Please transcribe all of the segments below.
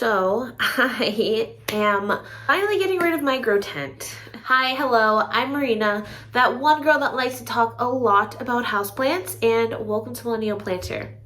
So I am finally getting rid of my Growtent. Hi, hello, I'm Marina, that one girl that likes to talk a lot about houseplants, and welcome to Millennial Planter.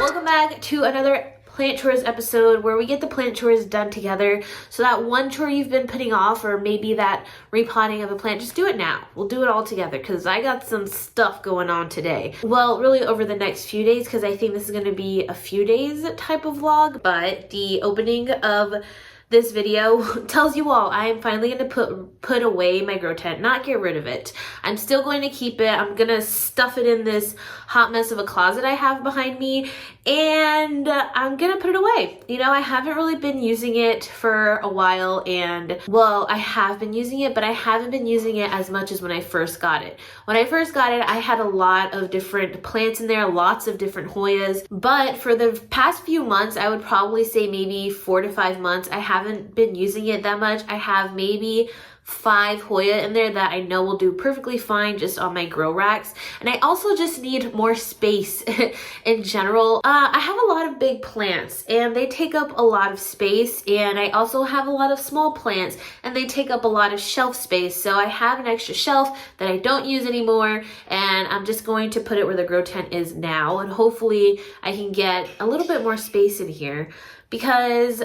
Welcome back to another plant chores episode where we get the plant chores done together. So that one chore you've been putting off, or maybe that repotting of a plant, just do it now. We'll do it all together because I got some stuff going on today. Well, really over the next few days, because I think this is going to be a few days type of vlog. But the opening of this video tells you all I am finally going to put away my Growtent, not get rid of it. I'm still going to keep it. I'm going to stuff it in this hot mess of a closet I have behind me, and I'm going to put it away. You know, I haven't really been using it for a while, and well, I have been using it, but I haven't been using it as much as when I first got it. When I first got it, I had a lot of different plants in there, lots of different Hoyas, but for the past few months, I would probably say maybe 4 to 5 months, I haven't been using it that much. I have maybe 5 Hoya in there that I know will do perfectly fine just on my grow racks. And I also just need more space in general. I have a lot of big plants and they take up a lot of space, and I also have a lot of small plants and they take up a lot of shelf space. So I have an extra shelf that I don't use anymore, and I'm just going to put it where the Growtent is now, and hopefully I can get a little bit more space in here because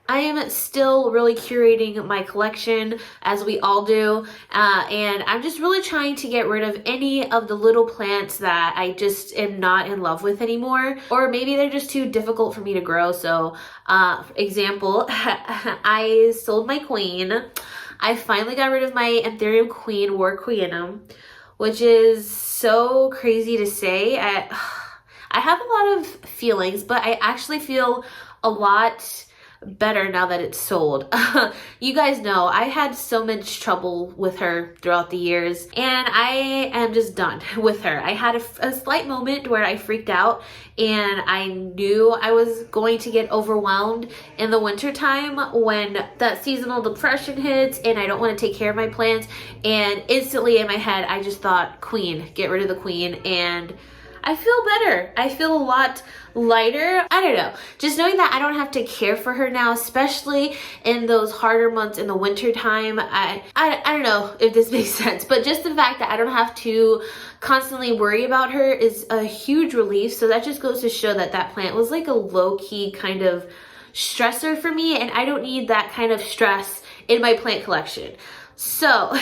I am still really curating my collection, as we all do, and I'm just really trying to get rid of any of the little plants that I just am not in love with anymore, or maybe they're just too difficult for me to grow. So, example, I sold my queen. I finally got rid of my Anthurium queen, War Queenum, which is so crazy to say. I have a lot of feelings, but I actually feel a lot better now that it's sold. You guys know I had so much trouble with her throughout the years, and I am just done with her. I had a slight moment where I freaked out, and I knew I was going to get overwhelmed in the winter time when that seasonal depression hits and I don't want to take care of my plants, and instantly in my head I just thought, queen, get rid of the queen, and I feel better. I feel a lot lighter. I don't know. Just knowing that I don't have to care for her now, especially in those harder months in the winter time. I don't know if this makes sense, but just the fact that I don't have to constantly worry about her is a huge relief. So that just goes to show that that plant was like a low-key kind of stressor for me, and I don't need that kind of stress in my plant collection. So,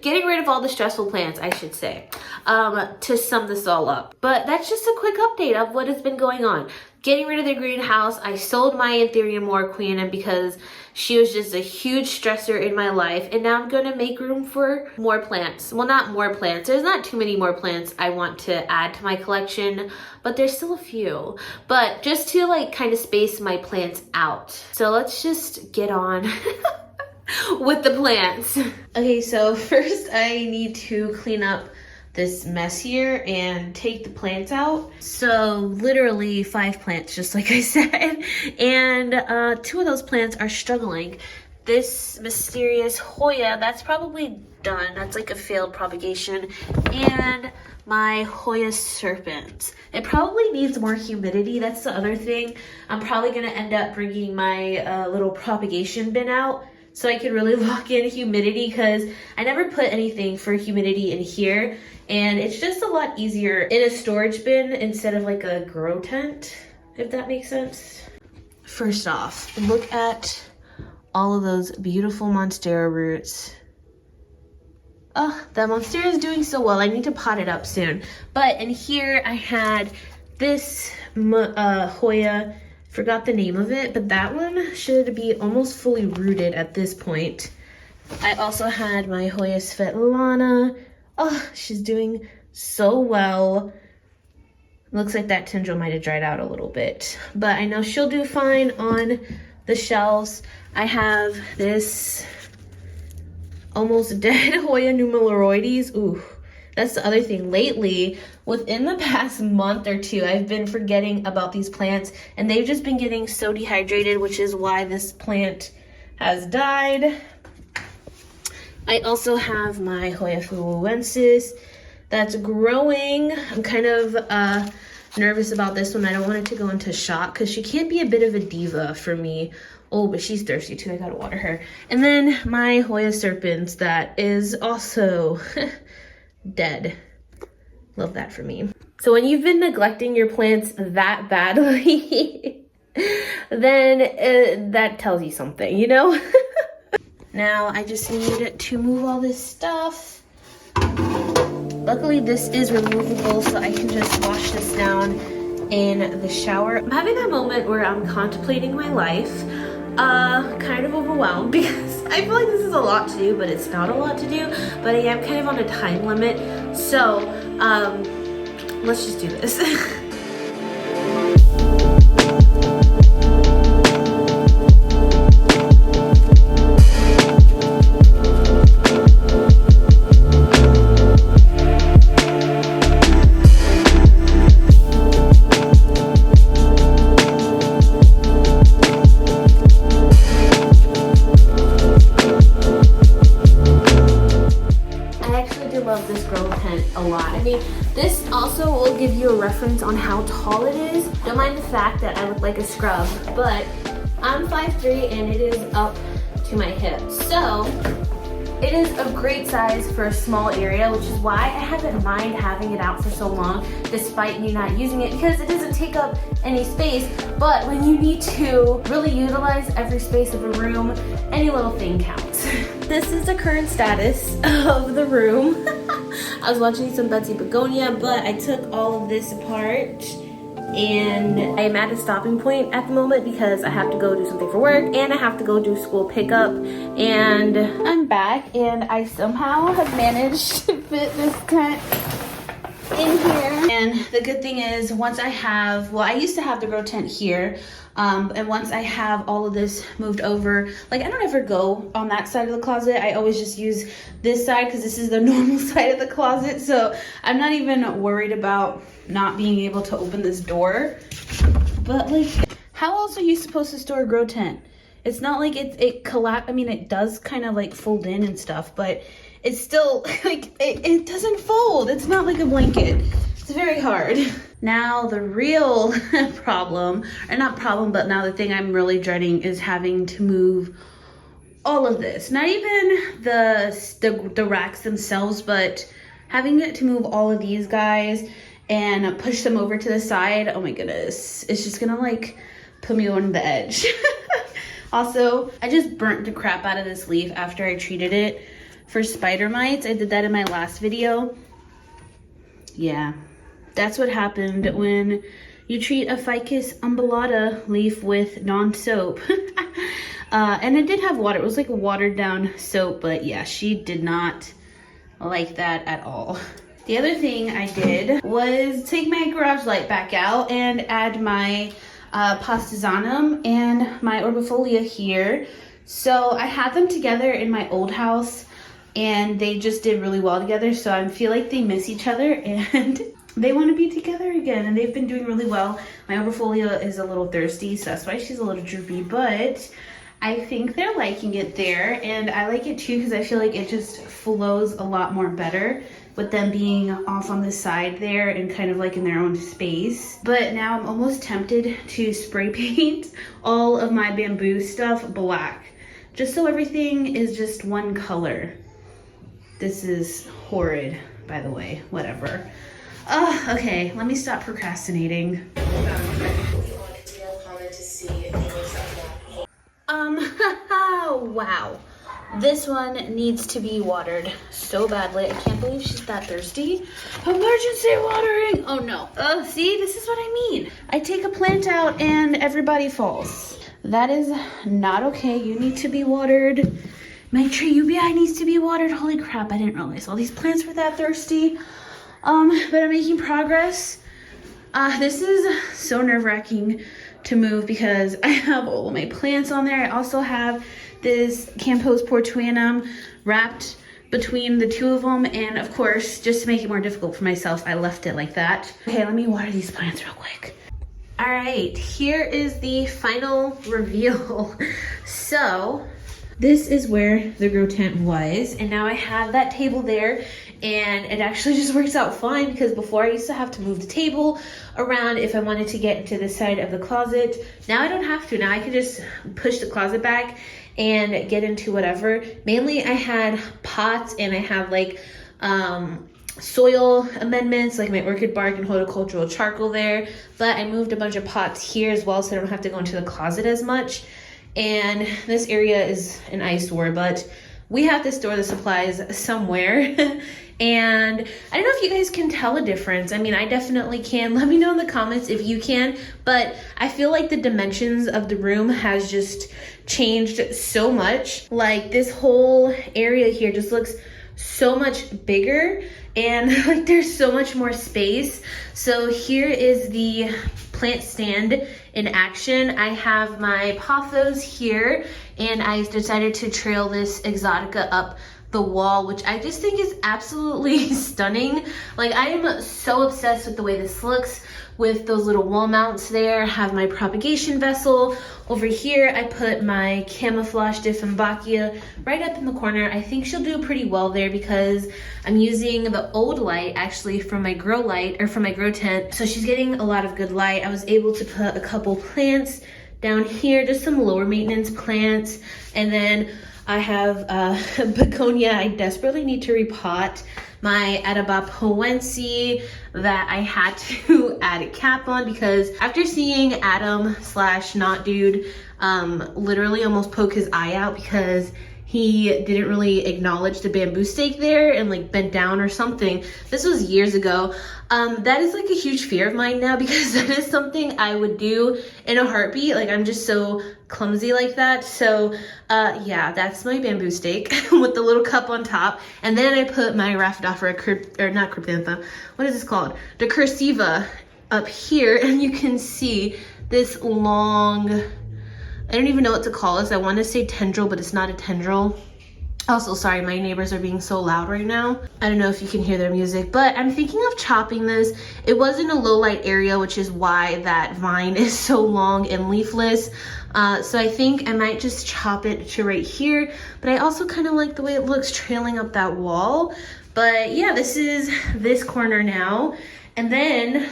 getting rid of all the stressful plants, I should say, to sum this all up. But that's just a quick update of what has been going on. Getting rid of the greenhouse. I sold my Anthurium War Queenum because she was just a huge stressor in my life. And now I'm going to make room for more plants. Well, not more plants. There's not too many more plants I want to add to my collection, but there's still a few. But just to like kind of space my plants out. So let's just get on with the plants. Okay, so first I need to clean up this mess here and take the plants out. So literally 5 plants, just like I said, and 2 of those plants are struggling. This mysterious Hoya, that's probably done. That's like a failed propagation. And my Hoya serpent. It probably needs more humidity. That's the other thing. I'm probably gonna end up bringing my little propagation bin out so I can really lock in humidity, because I never put anything for humidity in here, and it's just a lot easier in a storage bin instead of like a grow tent, if that makes sense. First off, look at all of those beautiful Monstera roots. Oh, that Monstera is doing so well. I need to pot it up soon. But in here I had this Hoya, forgot the name of it, but that one should be almost fully rooted at this point. I also had my Hoya Svetlana. Oh, she's doing so well. Looks like that tendril might have dried out a little bit, but I know she'll do fine on the shelves. I have this almost dead Hoya numeraloides. Ooh, that's the other thing. Lately, within the past month or 2, I've been forgetting about these plants, and they've just been getting so dehydrated, which is why this plant has died. I also have my Hoya fluensis. that's growing. I'm kind of nervous about this one. I don't want it to go into shock because she can't be a bit of a diva for me. Oh, but she's thirsty too. I gotta water her. And then my Hoya serpents that is also dead. Love that for me. So when you've been neglecting your plants that badly, then that tells you something, you know? Now I just need to move all this stuff. Luckily this is removable, so I can just wash this down in the shower. I'm having that moment where I'm contemplating my life, kind of overwhelmed because I feel like this is a lot to do, but it's not a lot to do, but I am kind of on a time limit. So let's just do this. Love this Growtent a lot. I mean, this also will give you a reference on how tall it is. Don't mind the fact that I look like a scrub, but I'm 5'3" and it is up to my hips. So it is a great size for a small area, which is why I haven't mind having it out for so long, despite me not using it, because it doesn't take up any space. But when you need to really utilize every space of a room, any little thing counts. This is the current status of the room. I was watching some Betsy Begonia, but I took all of this apart and I am at a stopping point at the moment because I have to go do something for work and I have to go do school pickup, and I'm back and I somehow have managed to fit this tent in here. And the good thing is, once I have, well, I used to have the Growtent here, and once I have all of this moved over, like I don't ever go on that side of the closet. I always just use this side because this is the normal side of the closet. So I'm not even worried about not being able to open this door. But like, how else are you supposed to store a Growtent? It's not like it collapse. I mean, it does kind of like fold in and stuff, but it's still like, it doesn't fold. It's not like a blanket. It's very hard. Now the real problem, or not problem, but now the thing I'm really dreading is having to move all of this. Not even the racks themselves, but having to move all of these guys and push them over to the side. Oh my goodness. It's just gonna like put me on the edge. Also, I just burnt the crap out of this leaf after I treated it for spider mites. I did that in my last video. Yeah, that's what happened when you treat a Ficus umbellata leaf with non-soap. And it did have water. It was like a watered down soap, but yeah, she did not like that at all. The other thing I did was take my garage light back out and add my Pastizanum and my Orbifolia here. So I had them together in my old house and they just did really well together. So I feel like they miss each other and they want to be together again, and they've been doing really well. My Orbifolia is a little thirsty, so that's why she's a little droopy, but I think they're liking it there, and I like it too because I feel like it just flows a lot more better with them being off on the side there and kind of like in their own space. But now I'm almost tempted to spray paint all of my bamboo stuff black, just so everything is just one color. This is horrid, by the way, whatever. Okay, let me stop procrastinating. Wow. This one needs to be watered so badly. I can't believe she's that thirsty. Emergency watering! Oh no. See, this is what I mean. I take a plant out and everybody falls. That is not okay. You need to be watered. My tree UBI needs to be watered. Holy crap, I didn't realize all these plants were that thirsty. But I'm making progress. This is so nerve-wracking to move because I have all of my plants on there. I also have this Campos Portuanum wrapped between the two of them, and of course, just to make it more difficult for myself, I left it like that. Okay, let me water these plants real quick. All right, here is the final reveal. So this is where the Growtent was, and now I have that table there and it actually just works out fine because before I used to have to move the table around if I wanted to get into the side of the closet. Now I don't have to. Now I can just push the closet back and get into whatever. Mainly I had pots and I have like soil amendments, like my orchid bark and horticultural charcoal there, but I moved a bunch of pots here as well so I don't have to go into the closet as much. And this area is an eyesore, but we have to store the supplies somewhere. And I don't know if you guys can tell a difference. I mean, I definitely can. Let me know in the comments if you can, but I feel like the dimensions of the room has just changed so much. Like this whole area here just looks so much bigger and like there's so much more space. So here is the plant stand in action. I have my pothos here and I decided to trail this exotica up the wall, which I just think is absolutely stunning. Like I am so obsessed with the way this looks with those little wall mounts there. Have my propagation vessel over here. I put my camouflage Dieffenbachia right up in the corner. I think she'll do pretty well there because I'm using the old light actually from my grow light or from my grow tent. So she's getting a lot of good light. I was able to put a couple plants down here, just some lower maintenance plants. And then I have begonia I desperately need to repot. My Atabapoense that I had to add a cap on because after seeing Adam / not dude literally almost poke his eye out because he didn't really acknowledge the bamboo stake there and like bent down or something. This was years ago. That is like a huge fear of mine now because that is something I would do in a heartbeat. Like I'm just so clumsy like that. So yeah, that's my bamboo stake with the little cup on top. And then I put my Rhaphidophora, or not Cryptantha, what is this called? The Cursiva up here. And you can see this long, I don't even know what to call this. I want to say tendril, but it's not a tendril. Also, sorry, my neighbors are being so loud right now. I don't know if you can hear their music, but I'm thinking of chopping this. It was in a low light area, which is why that vine is so long and leafless. So I think I might just chop it to right here, but I also kind of like the way it looks trailing up that wall. But yeah, this is this corner now. And then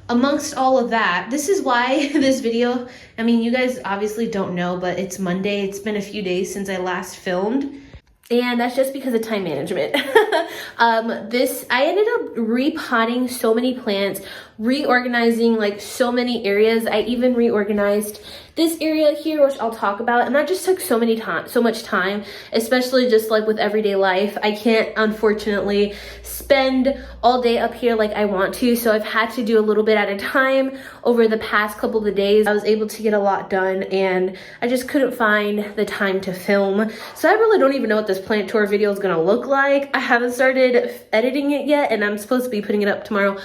amongst all of that, this is why this video, I mean, you guys obviously don't know, but it's Monday. It's been a few days since I last filmed. And that's just because of time management. I ended up repotting so many plants, reorganizing like so many areas. I even reorganized this area here, which I'll talk about, and that just took so much time, especially just like with everyday life. I can't unfortunately spend all day up here like I want to, so I've had to do a little bit at a time over the past couple of days. I was able to get a lot done and I just couldn't find the time to film. So I really don't even know what this plant tour video is gonna look like. I haven't started editing it yet and I'm supposed to be putting it up tomorrow.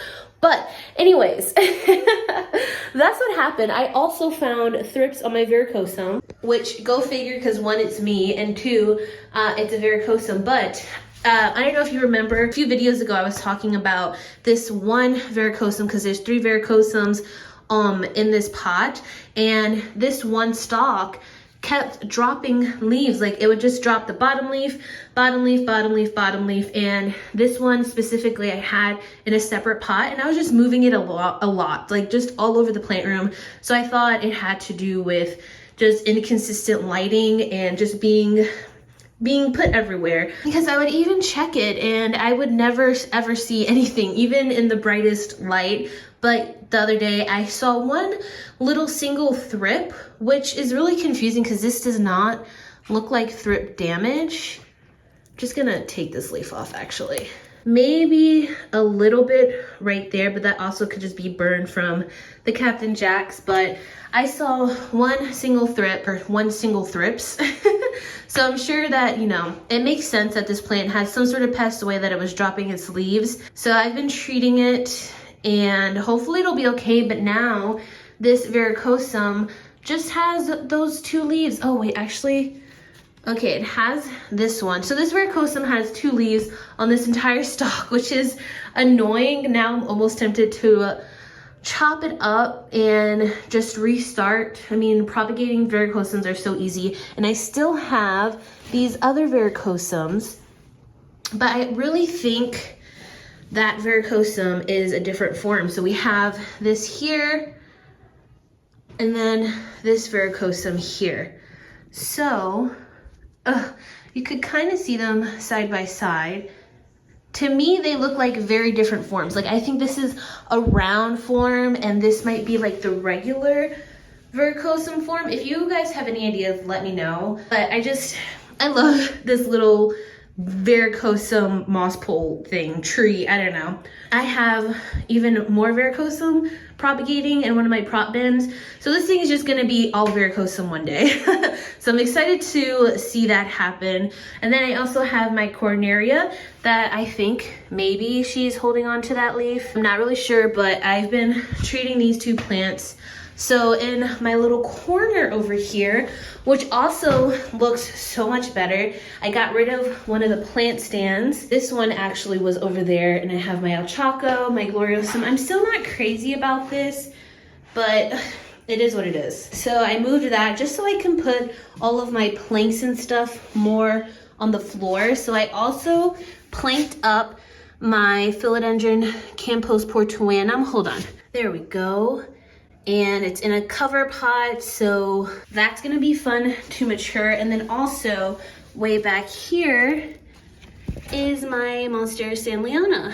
But anyways, that's what happened. I also found thrips on my Varicosome, which go figure because one, it's me, and two, it's a Varicosome. But I don't know if you remember, a few videos ago I was talking about this one Varicosome because there's 3 Varicosomes in this pot, and this one stalk kept dropping leaves. Like it would just drop the bottom leaf, bottom leaf, bottom leaf, bottom leaf. And this one specifically I had in a separate pot and I was just moving it a lot, like just all over the plant room. So I thought it had to do with just inconsistent lighting and just being put everywhere, because I would even check it and I would never ever see anything, even in the brightest light. But the other day I saw one little single thrip, which is really confusing because this does not look like thrip damage. I'm just gonna take this leaf off actually. Maybe a little bit right there, but that also could just be burned from the Captain Jacks. But I saw one single thrip, or one single thrips. So I'm sure that, you know, it makes sense that this plant has some sort of pest the way that it was dropping its leaves. So I've been treating it and hopefully it'll be okay. But now this Varicosome just has those 2 leaves. Oh wait, actually, okay, it has this one. So this Varicosome has 2 leaves on this entire stalk, which is annoying. Now I'm almost tempted to chop it up and just restart. I mean, propagating Varicosomes are so easy. And I still have these other Varicosomes But I really think that Varicosome is a different form. So we have this here, and then this Varicosome here. So you could kind of see them side by side. To me, they look like very different forms. Like, I think this is a round form, and this might be like the regular Varicosome form. If you guys have any ideas, let me know. But I love this little Varicosome moss pole thing, tree, I don't know. I have even more Varicosome propagating in one of my prop bins. So this thing is just gonna be all Varicosome one day. So I'm excited to see that happen. And then I also have my Corneria that I think maybe she's holding on to that leaf. I'm not really sure, but I've been treating these two plants. So in my little corner over here, which also looks so much better, I got rid of one of the plant stands. This one actually was over there, and I have my El Chaco, my Gloriosum. I'm still not crazy about this, but it is what it is. So I moved that just so I can put all of my planks and stuff more on the floor. So I also planked up my Philodendron Campos Portuanum. Hold on, there we go. And it's in a cover pot, so that's gonna be fun to mature. And then also, way back here is my Monstera Stanleyana.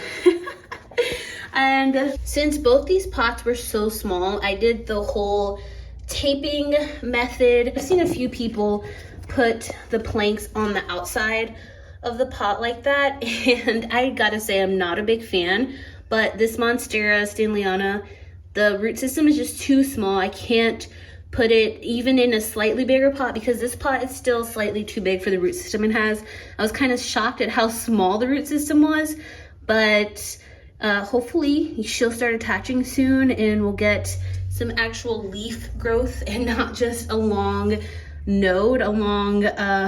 And since both these pots were so small, I did the whole taping method. I've seen a few people put the planks on the outside of the pot like that, and I gotta say I'm not a big fan, but this Monstera Stanleyana, the root system is just too small. I can't put it even in a slightly bigger pot because this pot is still slightly too big for the root system it has. I was kind of shocked at how small the root system was, but hopefully she'll start attaching soon and we'll get some actual leaf growth and not just a long node, a long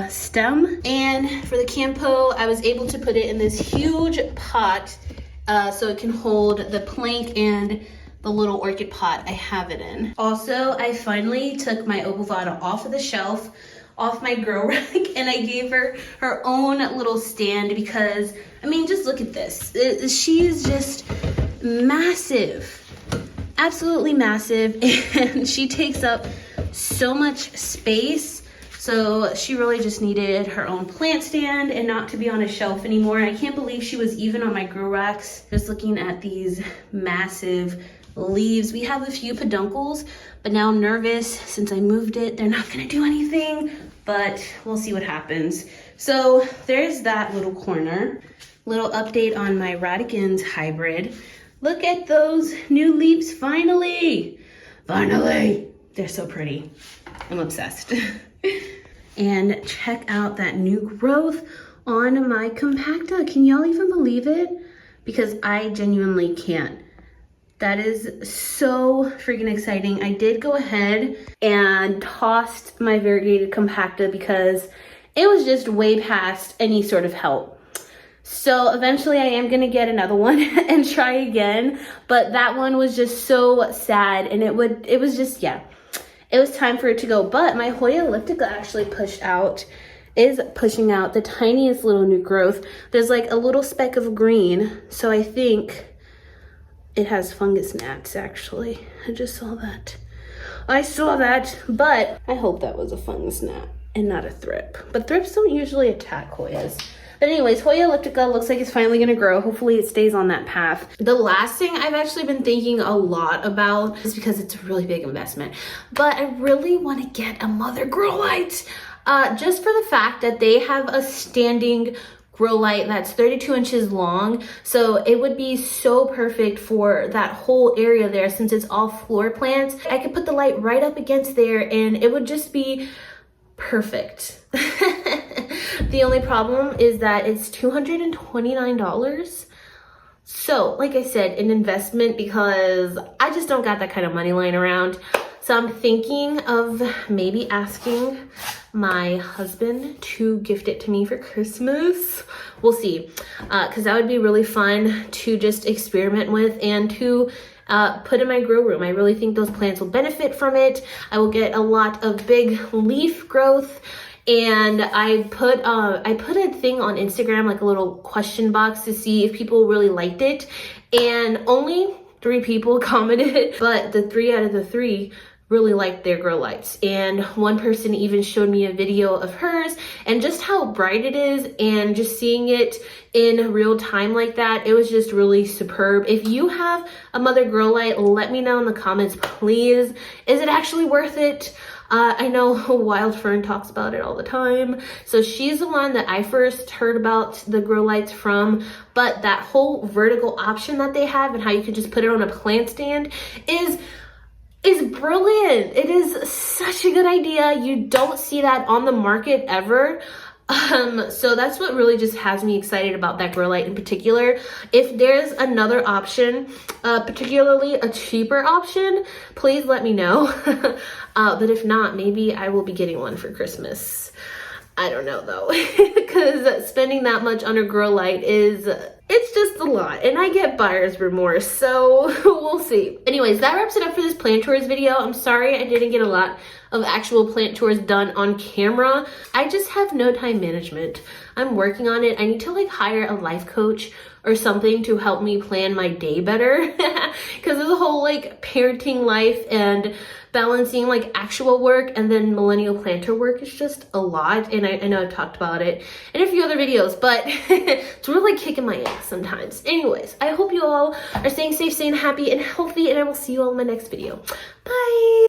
stem. And for the Campo, I was able to put it in this huge pot so it can hold the plank and the little orchid pot I have it in. Also, I finally took my Opal Vata off of the shelf, off my grow rack, and I gave her her own little stand because, I mean, just look at this. She's just massive, absolutely massive, and she takes up so much space. So she really just needed her own plant stand and not to be on a shelf anymore. I can't believe she was even on my grow racks. Just looking at these massive leaves. We have a few peduncles, but now I'm nervous since I moved it. They're not gonna do anything, but we'll see what happens. So there's that little corner. Little update on my Radicans hybrid. Look at those new leaves, finally. Finally. They're so pretty. I'm obsessed. And check out that new growth on my compacta. Can y'all even believe it? Because I genuinely can't. That is so freaking exciting. I did go ahead and tossed my variegated compacta because it was just way past any sort of help. So eventually I am gonna get another one and try again, but that one was just so sad and it was just, yeah, it was time for it to go. But my Hoya Elliptical actually is pushing out the tiniest little new growth. There's like a little speck of green, so I think it has fungus gnats, actually. I just saw that. I saw that, but I hope that was a fungus gnat and not a thrip. But thrips don't usually attack Hoyas. But anyways, Hoya Elliptical looks like it's finally gonna grow. Hopefully it stays on that path. The last thing I've actually been thinking a lot about is because it's a really big investment, but I really wanna get a mother grow light. Just for the fact that they have a standing grow light that's 32 inches long, so it would be so perfect for that whole area there since it's all floor plants. I could put the light right up against there and it would just be perfect. The only problem is that it's $229. So like I said, an investment because I just don't got that kind of money lying around. So I'm thinking of maybe asking my husband to gift it to me for Christmas. We'll see, because that would be really fun to just experiment with and to put in my grow room. I really think those plants will benefit from it. I will get a lot of big leaf growth and I put a thing on Instagram, like a little question box, to see if people really liked it, and only 3 people commented, but the 3 out of the 3 really liked their grow lights. And one person even showed me a video of hers and just how bright it is, and just seeing it in real time like that, it was just really superb. If you have a mother grow light, let me know in the comments, please. Is it actually worth it? I know Wild Fern talks about it all the time. So she's the one that I first heard about the grow lights from, but that whole vertical option that they have and how you can just put it on a plant stand is brilliant. It is such a good idea. You don't see that on the market ever. So that's what really just has me excited about that grow light in particular. If there's another option, particularly a cheaper option, please let me know. But if not, maybe I will be getting one for Christmas. I don't know though, because spending that much on a grow light it's just a lot, and I get buyer's remorse, so we'll see. Anyways, that wraps it up for this plant chores video. I'm sorry I didn't get a lot of actual plant chores done on camera. I just have no time management. I'm working on it. I need to like hire a life coach or something to help me plan my day better, because of the whole like parenting life and balancing like actual work and then millennial planter work is just a lot. And I know I've talked about it in a few other videos, but it's really kicking my ass sometimes. Anyways, I hope you all are staying safe, staying happy and healthy, and I will see you all in my next video. Bye.